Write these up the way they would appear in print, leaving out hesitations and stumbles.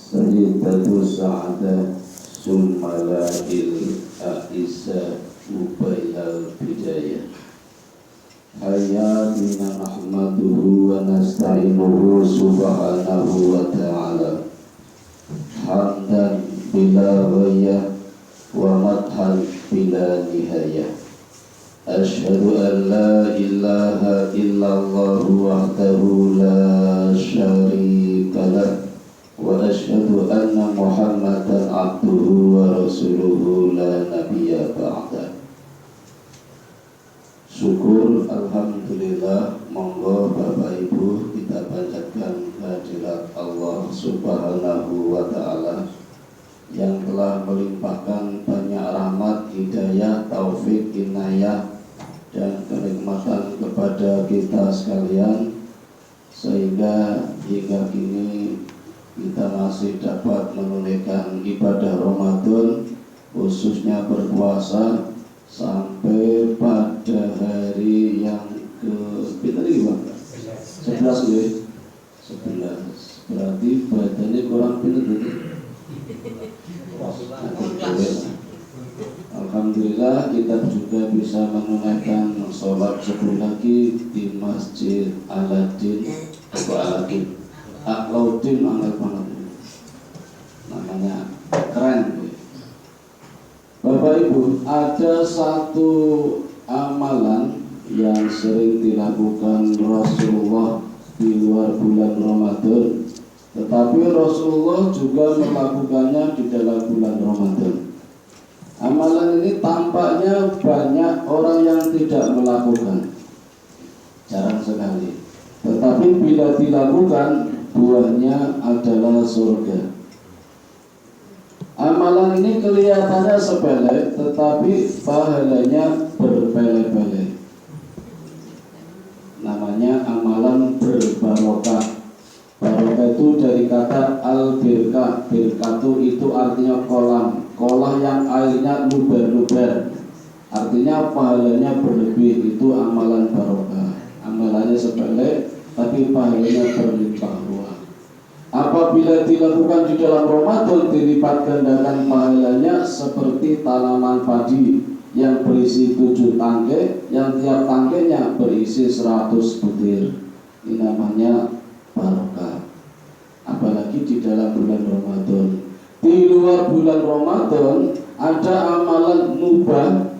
Sayyidatu Sa'adah Sulmalail A'isa Ubailal Bidayah. Hayatina nahmaduhu wa nasta'inuhu subhanahu wa ta'ala hamdan bila ghayah wa madhan bila nihayah. Ashhadu an la ilaha illallah wahdahu la syarika lah wa ashhadu anna Muhammadan abduhu wa rasuluhu la nabiyya ba'dah. Syukur alhamdulillah, monggo Bapak Ibu kita panjatkan hadirat Allah Subhanahu wa ta'ala yang telah melimpahkan banyak rahmat, hidayah, taufik, inayah dan kenikmatan kepada kita sekalian, sehingga hingga kini kita masih dapat menunaikan ibadah Ramadan, khususnya berpuasa sampai pada hari yang ke 11 ya? 11. Berarti badannya kurang pinter. Alhamdulillah kita juga bisa menunaikan sholat subuh lagi di Masjid Aladdin Alaudin angkat banget namanya, keren. Bapak Ibu, ada satu amalan yang sering dilakukan Rasulullah di luar bulan Ramadan, tetapi Rasulullah juga melakukannya di dalam bulan Ramadan. Amalan ini tampaknya banyak orang yang tidak melakukan, jarang sekali. Tetapi bila dilakukan, buahnya adalah surga. Amalan ini kelihatannya sepele, tetapi pahalanya berpele-pele. Namanya amalan berbarokah. Barokah itu dari kata al-birkah. Birkatu itu artinya kolam, kolam yang airnya luber-luber. Artinya pahalanya berlebih, itu amalan barokah. Amalannya sepele, tapi pahalanya berlimpah ruah. Apabila dilakukan di dalam Ramadan, dilipat gandakan pahalanya seperti tanaman padi yang berisi 7 tangkai, yang tiap tangkainya berisi 100 butir. Ini namanya barokah. Apalagi di dalam bulan Ramadan. Di luar bulan Ramadan ada amalan mubah.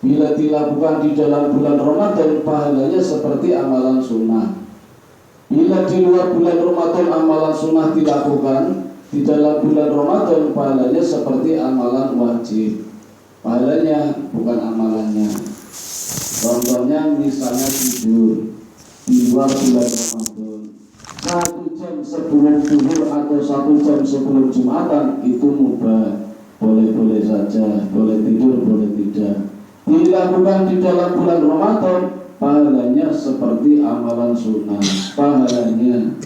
Bila dilakukan di dalam bulan Ramadan, pahalanya seperti amalan sunnah. Bila di luar bulan Ramadan amalan sunnah dilakukan, di dalam bulan Ramadan pahalanya seperti amalan wajib. Pahalanya bukan amalannya. Contohnya misalnya tidur di luar bulan Ramadan 1 jam sebelum zuhur atau 1 jam sebelum Jumatan, itu mubah, boleh-boleh saja, boleh tidur, boleh tidak. Dilakukan di dalam bulan Ramadan, pahalanya seperti amalan sunnah. Pahalanya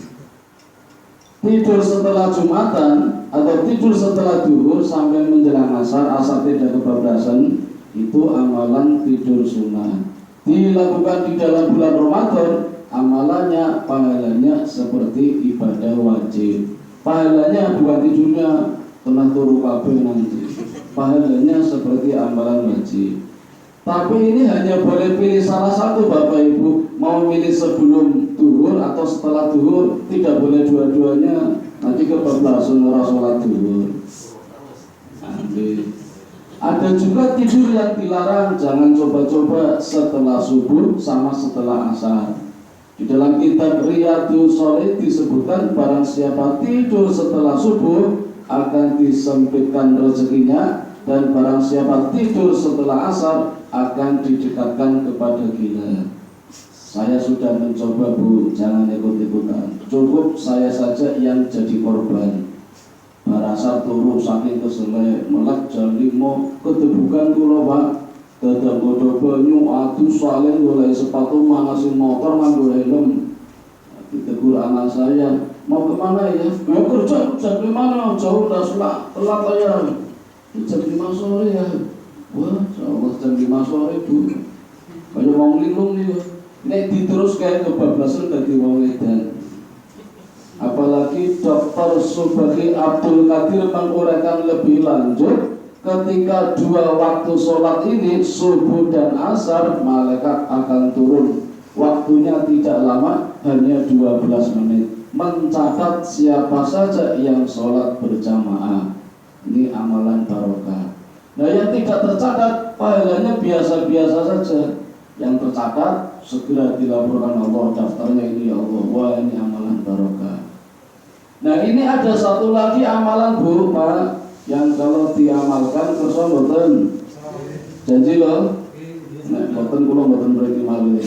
tidur setelah Jumatan atau tidur setelah duhur sampai menjelang asar tidak kebablasan, itu amalan tidur sunnah. Dilakukan di dalam bulan Ramadan, amalannya, pahalanya seperti ibadah wajib. Pahalanya bukan tidurnya kena turu kabeh nanti. Pahalanya seperti amalan wajib. Tapi ini hanya boleh pilih salah satu, Bapak Ibu. Mau milih sebelum duhur atau setelah duhur, tidak boleh dua-duanya. Nanti kebablasan orang sholat duhur. Ada juga tidur yang dilarang, jangan coba-coba setelah subuh sama setelah asar. Di dalam kitab Riyadhus Shalihin disebutkan barang siapa tidur setelah subuh akan disempitkan rezekinya, dan barang siapa tidur setelah asar akan didekatkan kepada gila. Saya sudah mencoba, Bu, jangan ikut-ikutan. Cukup saya saja yang jadi korban. Barasar turu saking kesele, melak jam 5 ketebukan kula, Pak. Dadak godho banyu adu salin golek sepatu mangasi motor nganggo helm. Ditegur anak saya, mau kemana ya? Mau kerja jam 5, jauh dah telat ya. Jam 5 sore ya. Wah, Allah, jam 5 sore, Bu. Kayak wong linglung nih. Nek diterus kayak kebablasan dadi wong edan. Apalagi Dr. Subagi Abdul Qadir menguraikan lebih lanjut, ketika dua waktu sholat ini, subuh dan asar, malaikat akan turun. Waktunya tidak lama, hanya 12 menit, mencatat siapa saja yang sholat berjamaah. Ini amalan barokah. Nah, yang tidak tercatat pahalanya biasa-biasa saja. Yang tercatat segera dilaporkan Allah, daftarnya ini ya Allah, wah ini amalan barokah. Nah, ini ada satu lagi amalan Bu Pak, yang kalau diamalkan kersa mboten janji loh. Nah, mboten kula mboten berarti malu.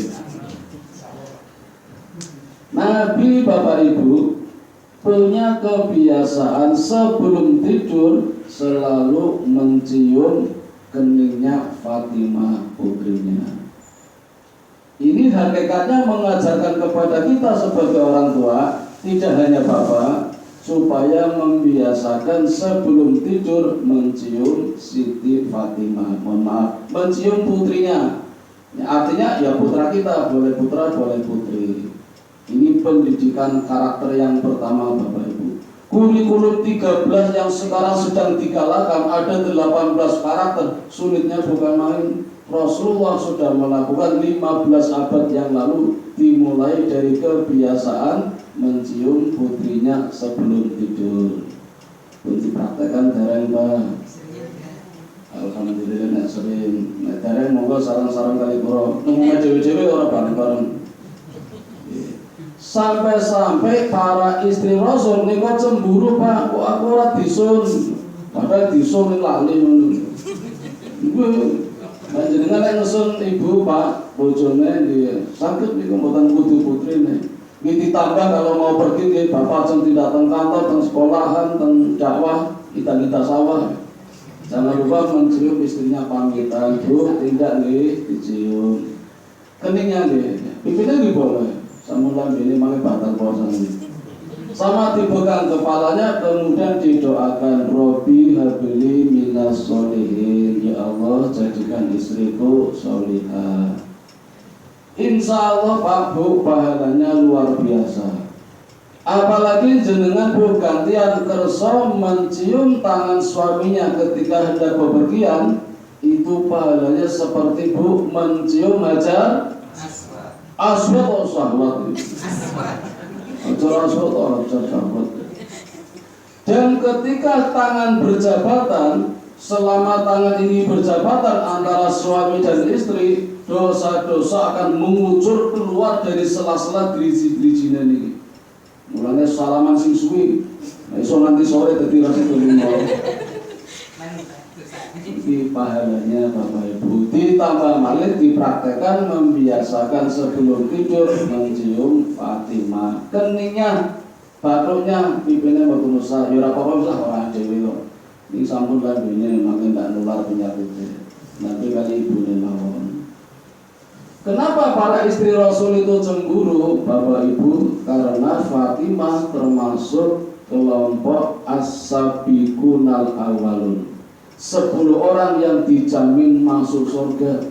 Nabi Bapak Ibu punya kebiasaan sebelum tidur selalu mencium keningnya Fatimah putrinya. Ini hakikatnya mengajarkan kepada kita sebagai orang tua, tidak hanya bapak, supaya membiasakan sebelum tidur mencium Siti Fatimah. Mohon maaf, mencium putrinya. Artinya ya putra kita, boleh putra, boleh putri. Ini pendidikan karakter yang pertama Bapak Ibu. Kurikulum 13 yang sekarang sedang digalakkan ada 18 karakter. Sulitnya bukan main. Rasulullah sudah melakukan 15 abad yang lalu, dimulai dari kebiasaan mencium putrinya sebelum tidur. Pun dipraktekkan dereng Pak. Alhamdulillah nek sering. Nek dereng monggo sarang-sarang kali kula. Nemu dhewe-dhewe ora bareng-bareng. Sampai-sampai para istri Rasul niku cemburu Pak, kok aku ora disun. Padahal disun lali ngono. Iku panjenengan nek ngesun ibu Pak, bojone nggih saged niku mboten kudu putrine. Nggih ditambah kalau mau pergi nggih bapak jeneng datang kantor, teng sekolahan, teng dakwah, kita sawah. Jangan lupa mencium istrinya pamitan, Bu, tidak nggih dicium. Keningnya nggih, pipine nggih boleh. Sampun lambene mangke batal puasa nggih. Sama dipegang kepalanya, kemudian didoakan, Robi habili minas solihin, ya Allah jadikan istriku solihah. Insya Allah Pak Bu, pahalanya luar biasa. Apalagi jenengan Bu gantian kerso mencium tangan suaminya ketika hendak bepergian, itu pahalanya seperti Bu mencium hajar aswad atau syahwat. Dan ketika tangan berjabatan, selama tangan ini berjabatan antara suami dan istri, dosa-dosa akan mengucur keluar dari sela-sela geriji-gerijinan ini. Mulanya salaman sing suwi, iso nanti sore dadi rasa kelima. Ini pahalanya Bapak Ibu. Ditambah malih dipraktekkan membiasakan sebelum tidur mencium Fatimah. Keningnya, batuknya, pipinnya mboten usah. Ya ora apa-apa usah ora dhewe kok. Ini sampun lambene makin tak nular penyakitnya. Nanti kali ibune mawon. Kenapa para istri Rasul itu cemburu Bapak Ibu? Karena Fatimah termasuk kelompok as-sabiqunal awwalun. 10 orang yang dijamin masuk surga.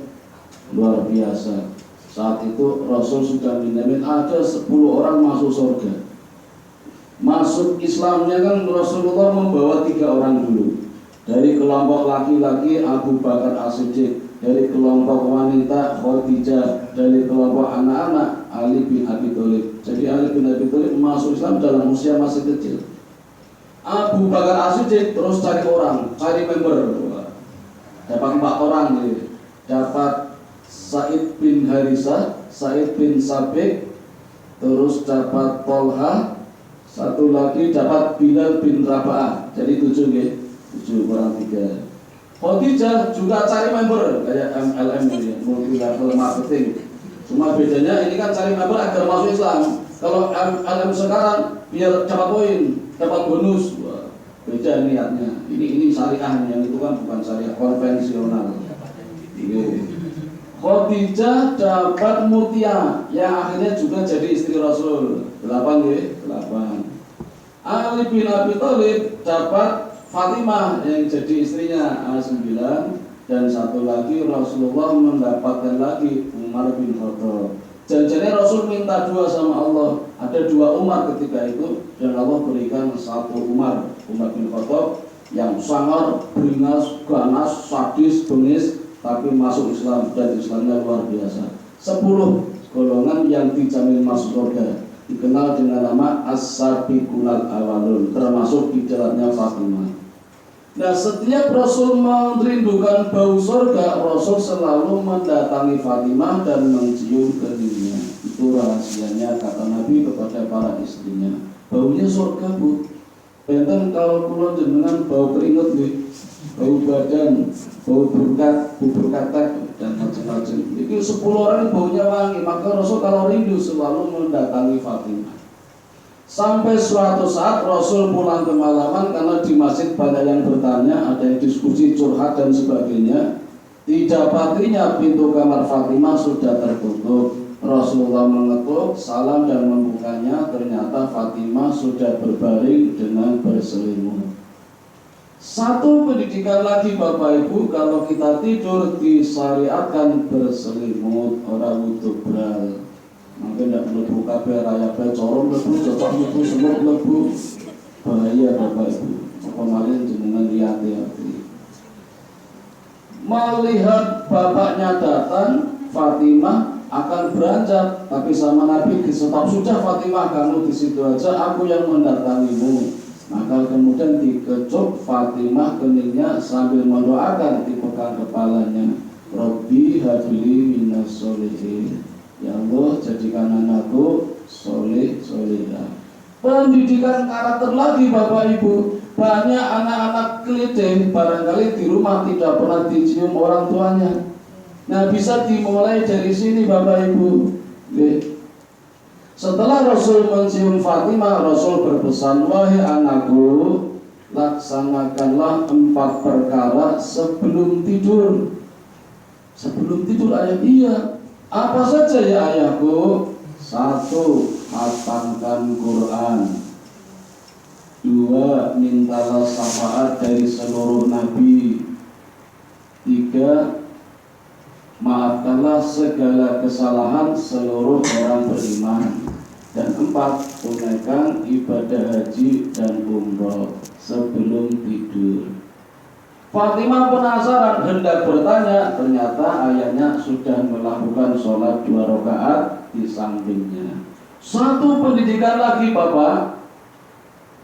Luar biasa. Saat itu Rasul sudah menjamin ada 10 orang masuk surga. Masuk Islamnya kan Rasulullah membawa 3 orang dulu. Dari kelompok laki-laki Abu Bakar As-Siddiq, dari kelompok wanita Khadijah, dari kelompok anak-anak Ali bin Abi Thalib. Jadi Ali bin Abi Thalib masuk Islam dalam usia masih kecil. Abu Bakar As-Siddiq terus cari orang, cari member. Dapat 4 orang nih. Dapat Said bin Harisah, Said bin Sabik, terus dapat Tolha, satu lagi dapat Bilal bin Rabah. Jadi 7 nih. 7 kurang 3. Khadijah juga cari member kayak MLM ini, multi level marketing. Cuma bedanya ini kan cari member agar masuk Islam. Kalau MLM sekarang biar dapat poin, dapat bonus. Wah, beda niatnya. Ini syariah, yang itu kan bukan syariah konvensional. Khadijah dapat Mutia yang akhirnya juga jadi istri Rasul. 8 ya, 8. Ali bin Abi Thalib dapat Fatimah yang jadi istrinya 9, dan satu lagi Rasulullah mendapatkan lagi Umar bin Khattab. Janjinya Rasul minta 2 sama Allah. Ada 2 Umar ketika itu, dan Allah berikan 1 Umar bin Khattab yang sangar, beringas, ganas, sadis, bengis, tapi masuk Islam dan Islamnya luar biasa. 10 golongan yang dijamin masuk surga, dikenal dengan nama As-Sabiqunal Awwalun, termasuk di jalannya Fatimah. Nah, setiap Rasul merindukan bau surga, Rasul selalu mendatangi Fatimah dan mencium keningnya. Itu rahasianya, kata Nabi kepada para istrinya. Baunya surga, Bu. Benten kalau kula jenengan bau keringet, bau badan, bau bubur katek dan macam-macam. Itu 10 orang baunya wangi. Maka Rasul kalau rindu selalu mendatangi Fatimah. Sampai suatu saat Rasul pulang kemalaman karena di masjid banyak yang bertanya, ada yang diskusi, curhat dan sebagainya. Didapatinya pintu kamar Fatimah sudah tertutup. Rasulullah mengetuk, salam dan membukanya. Ternyata Fatimah sudah berbaring dengan berselimut. Satu pendidikan lagi Bapak Ibu, kalau kita tidur disyariatkan berselimut, orang wudu bral. Mungkin tidak melebu kabeh raya corong melebu, cocok melebu, semut melebu. Bahaya Bapak Ibu. Kemarin jenengan hati-hati. Melihat bapaknya datang, Fatimah akan beranjak, tapi sama Nabi stop, sudah Fatimah, kamu di situ aja, aku yang mendatangimu. Maka kemudian dikecup Fatimah keningnya sambil mendoakan, dipegang kepalanya. Robbi habli minas sholihin. Ya Allah, jadikan anakku soleh solehah. Pendidikan karakter lagi Bapak Ibu. Banyak anak-anak kelitih barangkali di rumah tidak pernah dicium orang tuanya. Nah, bisa dimulai dari sini Bapak Ibu. Setelah Rasul mencium Fatimah, Rasul berpesan, wahai anakku, laksanakanlah 4 perkara sebelum tidur. Sebelum tidur ayah, iya. Apa saja ya ayahku? 1. Hatamkan Quran. 2. Mintalah syafaat dari seluruh nabi. 3. Maafkanlah segala kesalahan seluruh orang beriman. Dan 4. Tunaikan ibadah haji dan umroh sebelum tidur. Fatimah penasaran, hendak bertanya, ternyata ayahnya sudah melakukan sholat 2 rakaat di sampingnya. Satu pendidikan lagi Bapak,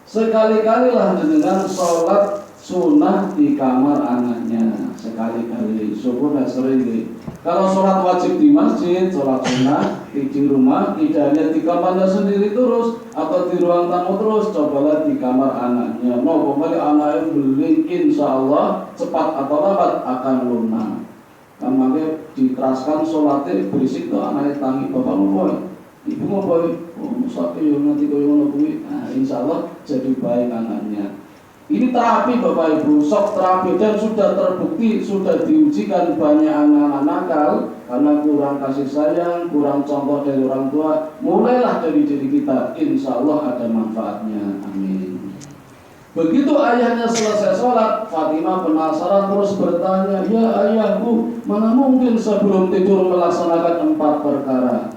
sekali-kalilah dengan sholat sunnah di kamar anaknya. Sekali-kali, syukur sering. Kalau sholat wajib di masjid, sholat sunnah di rumah, tidak hanya di kamarnya sendiri terus atau di ruang tamu terus, cobalah di kamar anaknya. Mau kembali anaknya beli, insya Allah cepat atau lambat akan lunak. Makanya dikeraskan sholatnya berisik tuh anaknya tangi, bapak ngopoy, ibu ngopoy, oh musafir nanti kau yang ngopoy, nah insya Allah jadi baik anaknya. Ini terapi Bapak Ibu, shock terapi, dan sudah terbukti, sudah diujikan banyak anak-anak nakal karena kurang kasih sayang, kurang contoh dari orang tua. Mulailah dari diri kita, insya Allah ada manfaatnya, amin. Begitu ayahnya selesai sholat, Fatimah penasaran terus bertanya, ya ayahku, mana mungkin sebelum tidur melaksanakan 4 perkara.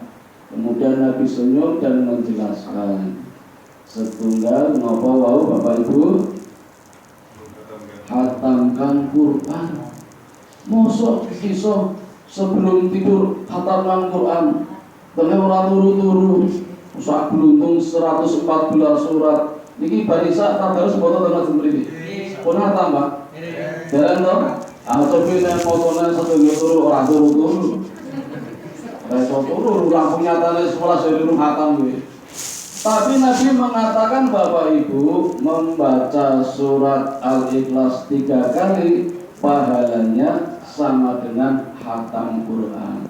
Kemudian Nabi senyum dan menjelaskan, setunggal ngopo wau Bapak Ibu, hatamkan Quran. Mosok iso sebelum tidur hatamkan Quran. Tapi ora turu-turu. Sak bluntung 114 surat. Niki barisa tadarus boten tenan mriki. Pun hatam, Pak. Jalan to? Coba nek fotone sedaya turu ora turu-turu. Ora turu langsung nyatane 11 dari hatam kuwi. Tapi Nabi mengatakan Bapak Ibu, membaca surat Al-Ikhlas 3 kali pahalanya sama dengan khatam Quran.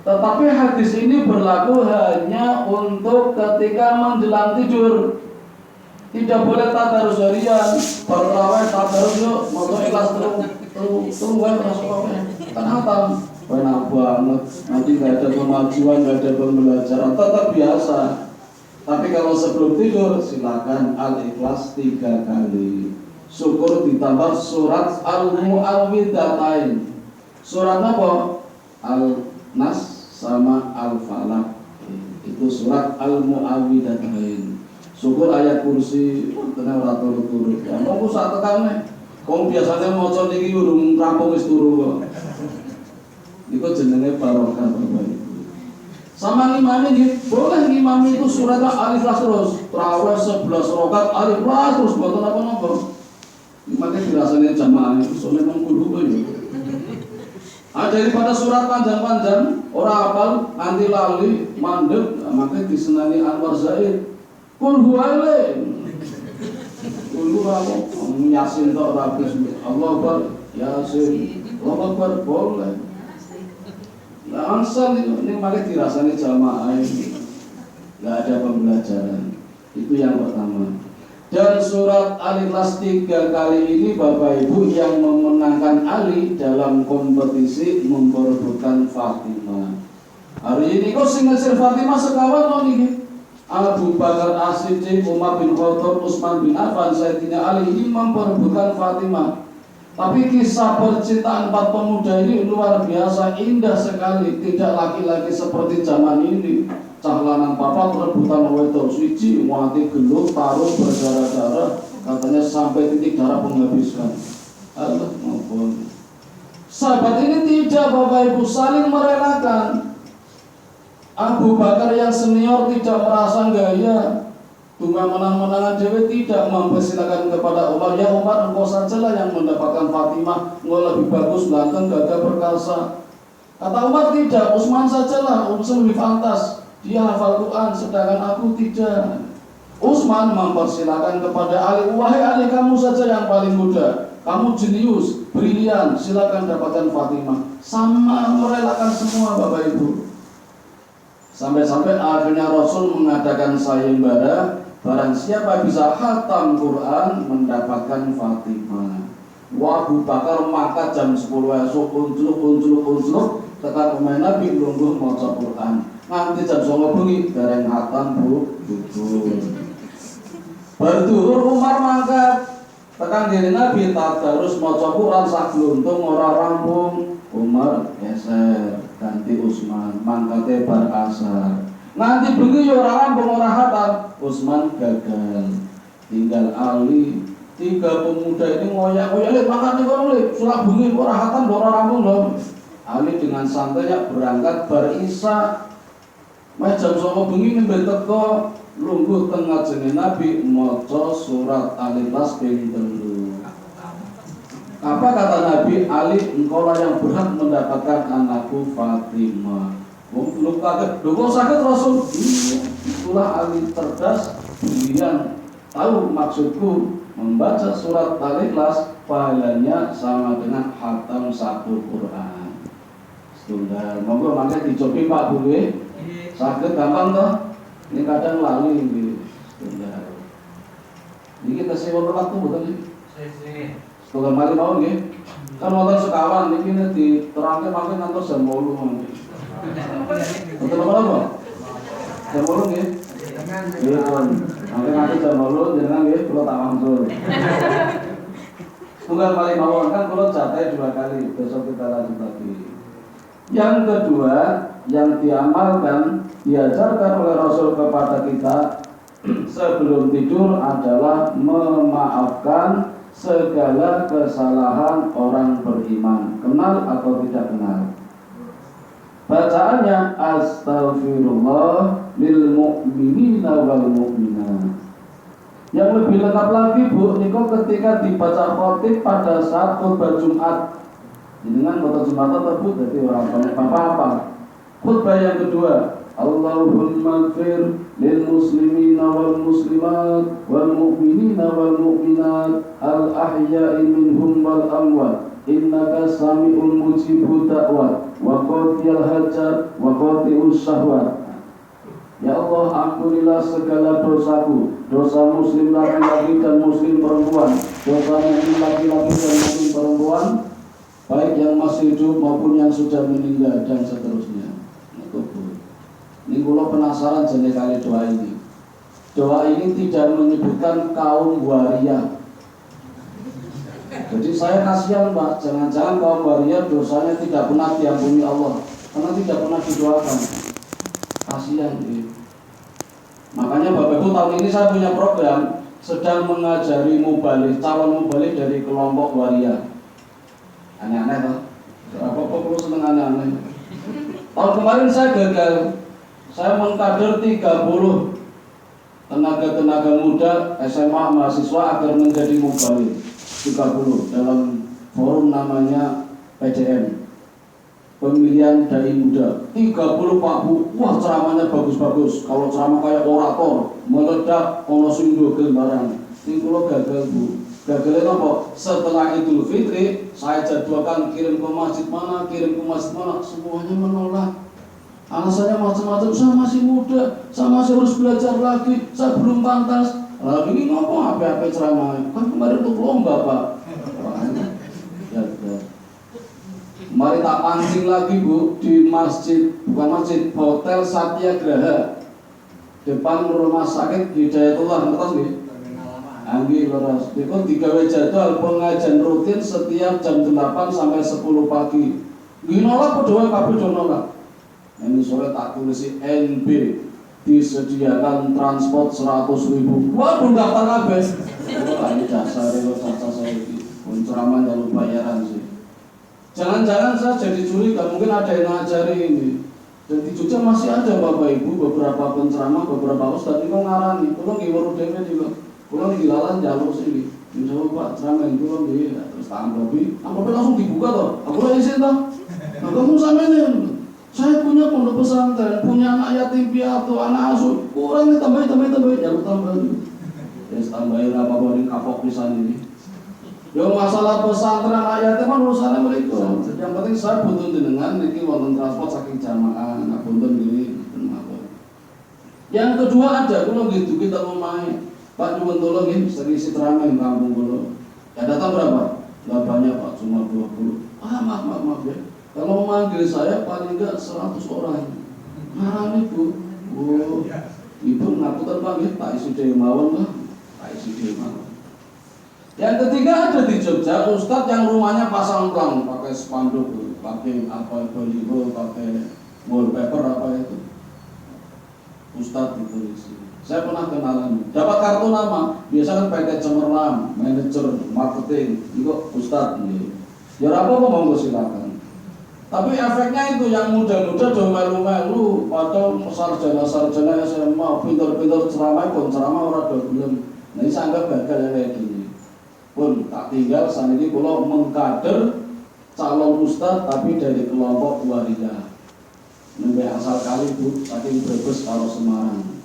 Tetapi hadis ini berlaku hanya untuk ketika menjelang tidur. Tidak boleh tadarus harian, baru raweh tadarus yuk, mau ikhlas tungguan masuk kan khatam. Enak banget, nanti gak ada kemajuan, gak ada pembelajaran, tetap biasa. Tapi kalau sebelum tidur silakan Al-Ikhlas 3 kali. Syukur ditambah surat Al-Mu'awwidhatain. Surat apa? Al-Nas sama Al-Falaq. Itu surat Al-Mu'awwidhatain. Syukur ayat kursi tenang ora turu-turu. Ya monggo sak tekane. Wong biasane maca niki urung rampung wis turu kok. Iku jenenge barokah Bapak Ibu. Sama ngimami nggih, boleh ngimami itu surat Alif Las terus. Tarawih 11 rakaat Alif Las terus mboten apa-apa. Makanya dirasanya jamaah itu soalnya mengkudu ya. Daripada surat panjang-panjang orang hafal nanti lali mandek, makanya disenani Anwar Zaid kul huwaile kul huwaile Yasin tok rabis Allah Akbar Yasin Allah Akbar boleh. Nah ansal ini makanya dirasanya jamaah ini nggak ada pembelajaran. Itu yang pertama. Dan surat Al-Ikhlas 3 kali ini Bapak Ibu yang memenangkan Ali dalam kompetisi memperebutkan Fatimah. Hari ini kok sing ngasih Fatimah sekawan no nih. Abu Bakar As-Siddiq, Umar bin Khattab, Utsman bin Affan, Sayyidina Ali ini memperebutkan Fatimah. Tapi kisah percintaan empat pemuda ini luar biasa indah sekali. Tidak laki-laki seperti zaman ini. Cah lanang papa perebutan wedok suci, mati gelut, taruh berdarah-darah, katanya sampai titik darah menghabiskan. Allah maupun sahabat ini tidak Bapak Ibu saling merelakan. Abu Bakar yang senior tidak merasa gaya, tunggal menang-menangan dewe tidak mempersilakan kepada Umar. Ya Umar, engkau sajalah yang mendapatkan Fatimah, engkau lebih bagus, ganteng, gagah, perkasa. Kata Umar tidak, Utsman sajalah, Utsman lebih pantas. Dia hafal Quran, sedangkan aku tidak. Utsman mempersilakan kepada Ali, wahai Ali, kamu saja yang paling muda, kamu jenius, brilian, silakan dapatkan Fatimah. Sama merelakan semua Bapak Ibu. Sampai-sampai akhirnya Rasul mengadakan sayembara, barang siapa bisa khatam Quran mendapatkan Fatimah. Abu Bakar maka jam 10 esok unculuk tekan pemain Nabi lungguh maca Quran. Nanti jam 09.00 bengi dereng khatam Bu. Berduhur Umar mangkat tekan diri Nabi tadarus maca Quran sak gluntung ora rampung. Umar geser ganti Utsman mangkate bar asar. Nanti bengi yo ora rampung ora khatam. Utsman gagal. Tinggal Ali. 3 pemuda ini ngoyak-ngoyak makan nih kono le. Surat bengi ora khatam ora rampung lho. Ali dengan santainya berangkat bar isya. Mas jam 09.00 bengi nembe teko lungguh teng ngajenge Nabi maca surat Al-Ikhlas ping 3. Apa kata Nabi? Ali, engkau lah yang berhak mendapatkan anakku Fatimah. Lu kaget, lu kok sakit Rasul? Iya, itulah Ali cerdas, brilian, tahu maksudku. Membaca surat Al-Ikhlas pahalanya sama dengan khatam 1 Quran. Setunggal, monggo mangke dicobi Pak Bule. Sakit gampang toh? Ini kadang lali ini. Ini kita sewa waktu bukan sih? Setunggal mari mau nggih. Kan wonten sekawan niki diterangke mangke ngantos jam 8 mangke. Betul apa? Jam 8 nggih. Iya pun. Nanti jam 8 jenengan nggih kula tak mangsul. Setunggal mari mawon kan kula jatah 2 kali. Besok kita lanjut lagi. Yang kedua yang diamalkan, diajarkan oleh Rasul kepada kita sebelum tidur adalah memaafkan segala kesalahan orang beriman, kenal atau tidak kenal. Bacaannya astaghfirullah lil mu'minina wal mu'minat. Yang lebih lengkap lagi Bu, niko ketika dibaca khotib pada saat khutbah Jumat. Dengan khutbah Jumat tersebut jadi orang apa-apa. Khutbah yang kedua, Allahumma gfir lil muslimina wal muslimat wal mu'minina wal mu'minat al ahya'i minhum wal amwat innaka sami'un mujibud da'wat wa qadiyal hajat wa qadi'us syahwat. Ya Allah, ampunilah segala dosaku, dosa muslim laki-laki dan muslim perempuan, dosa muslim laki-laki dan muslim perempuan, baik yang masih hidup maupun yang sudah meninggal dan seterusnya. Ini kalau penasaran jenis kali doa ini. Doa ini tidak menyebutkan kaum waria. Jadi saya kasihan Pak, jangan-jangan kaum waria dosanya tidak pernah diampuni Allah, karena tidak pernah didoakan. Kasihan. Makanya Bapak Ibu, tahun ini saya punya program sedang mengajari mubalik, calon mubalik dari kelompok waria. Aneh-aneh toh? Apa perlu seneng aneh-aneh? Tahun kemarin saya gagal. Saya mengkader 30 tenaga-tenaga muda SMA mahasiswa agar menjadi mubalik. 30 dalam forum namanya PDM, pemilihan dai muda. 30 Pak Bu, wah ceramahnya bagus-bagus. Kalau ceramah kayak orator, meledak, ono sing ndogel barang. Sing kula gagal Bu. Gagalnya apa? Setelah Idul Fitri, saya jadwalkan kirim ke masjid mana, semuanya menolak. Alasannya macam-macam, saya masih muda, saya masih harus belajar lagi, saya belum pantas. Lalu ini ngomong apa-apa ceramah? Kan kemarin untuk lomba Pak. Ya. Mari tak pancing lagi Bu di masjid, bukan masjid, Hotel Satyagraha, depan rumah sakit Hidayatullah, ngertos nggih? Anggi leres. Dikon digawe jadwal pengajian rutin setiap jam 8 sampai 10 pagi. Ginolak padha wae kabeh do nolak. Ini sore tak tulisi NB disediakan transport 100.000. Waduh daftar kabeh. Wah ini dasare kok saya iki. Pun ceramah jalur bayaran sih. Jangan-jangan saya jadi curiga, mungkin ada yang ngajari ini. Dan di Jogja masih ada Bapak Ibu beberapa penceramah, beberapa ustadz itu ngarani. Kulo nggih weruh dhewe juga. Kulo niki lalan jalur sini. Insya Allah Pak ceramah itu kulo nggih terus tak amplop langsung dibuka toh. Aku lagi isin toh. Nah kamu sampeyan. Saya punya pondok pesantren, punya anak yatim piatu, anak asuh. Kurang nih tambahin jalur tambahin. Ya tambahin apa-apa ini kapok pisan ini. Yang masalah pesantren anak yatim kan urusannya mereka. Yang penting saya butuh dengan niki wonten transport saking jamaah, anak buntun gini, yang kedua ada, kalau gitu kita mau main, Pak nyuwun tolong ya, serisi teramai kampung kulo. Ya datang berapa? Gak banyak Pak, cuma 20. Maaf ya. Kalau manggil saya paling enggak 100 orang. Nah Bu, Ibu ngapunten Pak ya, tak isi dhewe mawon lah, tak isi dhewe mawon. Yang ketiga ada di Jogja, ustadz yang rumahnya pasang plang, pakai spanduk, pakai apa baliho, pakai wallpaper apa itu. Ustadz di polisi. Saya pernah kenalan, dapat kartu nama, biasa kan pakai cemerlang, manajer marketing, itu ustadz nih. Ya apa monggo silakan. Tapi efeknya itu yang muda-muda do melu-melu, padahal sarjana-sarjana SMA pintar-pintar ceramah, kon ceramah ora do gelem. Nah ini saya anggap gagal kayak gini. Pun tak tinggal saat ini kalau mengkader calon ustadz tapi dari kelompok waria. Nembe asal kali Bu, saking Brebes kalau Semarang.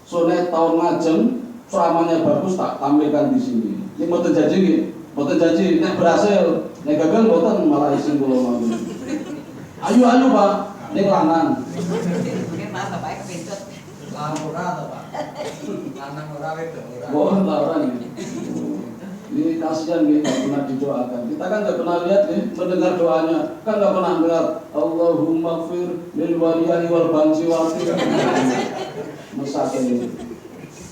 Sone tahun ngajeng ceramahnya bagus tak tampilkan di sini. Ini mboten janji nggih, mboten janji nek berhasil, nek gagal mboten malah isin kula mawon. Ayo Pak, ning lanang. Mungkin Mas Bapak kepencut. Ora to Pak. Lanang ora wedok ora. Ora ini. Ini kasihan gitu, nggak pernah didoakan. Kita kan nggak pernah lihat nih, mendengar doanya, kan nggak pernah dengar Allahumma fir lil waliyai wal bansi wati. Masakin ini.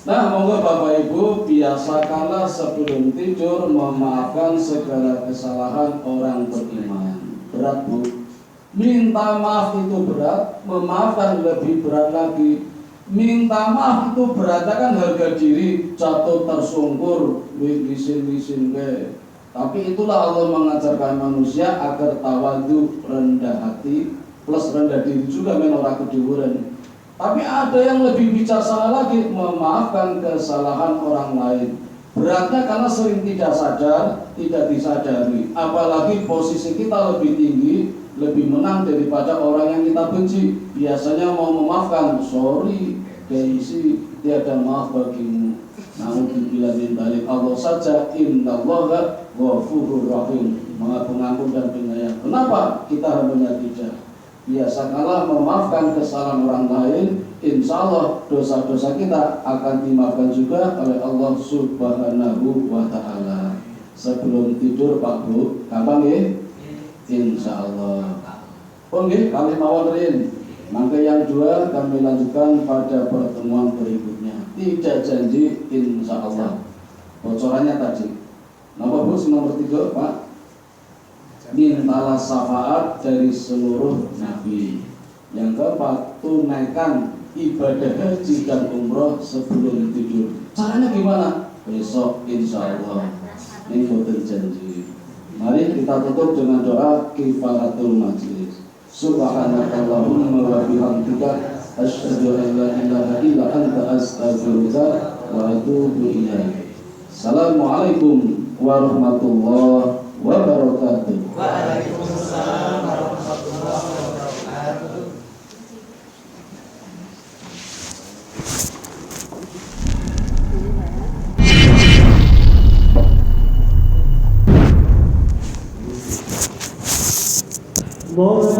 Nah, monggo Bapak Ibu biasakanlah sebelum tidur memaafkan segala kesalahan orang beriman. Berat Bu. Minta maaf itu berat, memaafkan lebih berat lagi. Minta maaf itu beratnya kan harga diri, jatuh tersungkur, lisin be. Tapi itulah Allah mengajarkan manusia agar tawadu, rendah hati, plus rendah diri juga menolak keduduran. Tapi ada yang lebih bijaksana lagi, memaafkan kesalahan orang lain. Beratnya karena sering tidak sadar, tidak disadari. Apalagi posisi kita lebih tinggi, lebih menang daripada orang yang kita benci. Biasanya mau memaafkan, sorry, Daisy, tiada maaf bagimu. Naudzubillah min dzalik. Allah saja innallaha ghafurur rahim, Maha Pengampun dan Penyayang. Kenapa kita hambanya tidak? Biasakanlah memaafkan kesalahan orang lain, insya Allah dosa-dosa kita akan dimaafkan juga oleh Allah Subhanahu wa Ta'ala. Sebelum tidur Pak Bu, gampang ya? Insya Allah. Oke, kami mawon rin. Maka yang dua kami lanjutkan pada pertemuan berikutnya. Tidak janji insya Allah. Bocorannya tadi. Nomor Bu, nomor 3 Pak. Mintalah syafaat dari seluruh nabi. Yang keempat, tunaikan ibadah haji dan umroh sebelum tidur. Caranya gimana? Besok insya Allah. Ini boten janji. Mari kita tutup dengan doa kifaratul majlis. Subhanakallahumma wa bihamdika asyhadu an la ilaha illa anta astaghfiruka wa atubu ilaik. Assalamualaikum warahmatullahi wabarakatuh. Waalaikumsalam warahmatullahi wabarakatuh. What?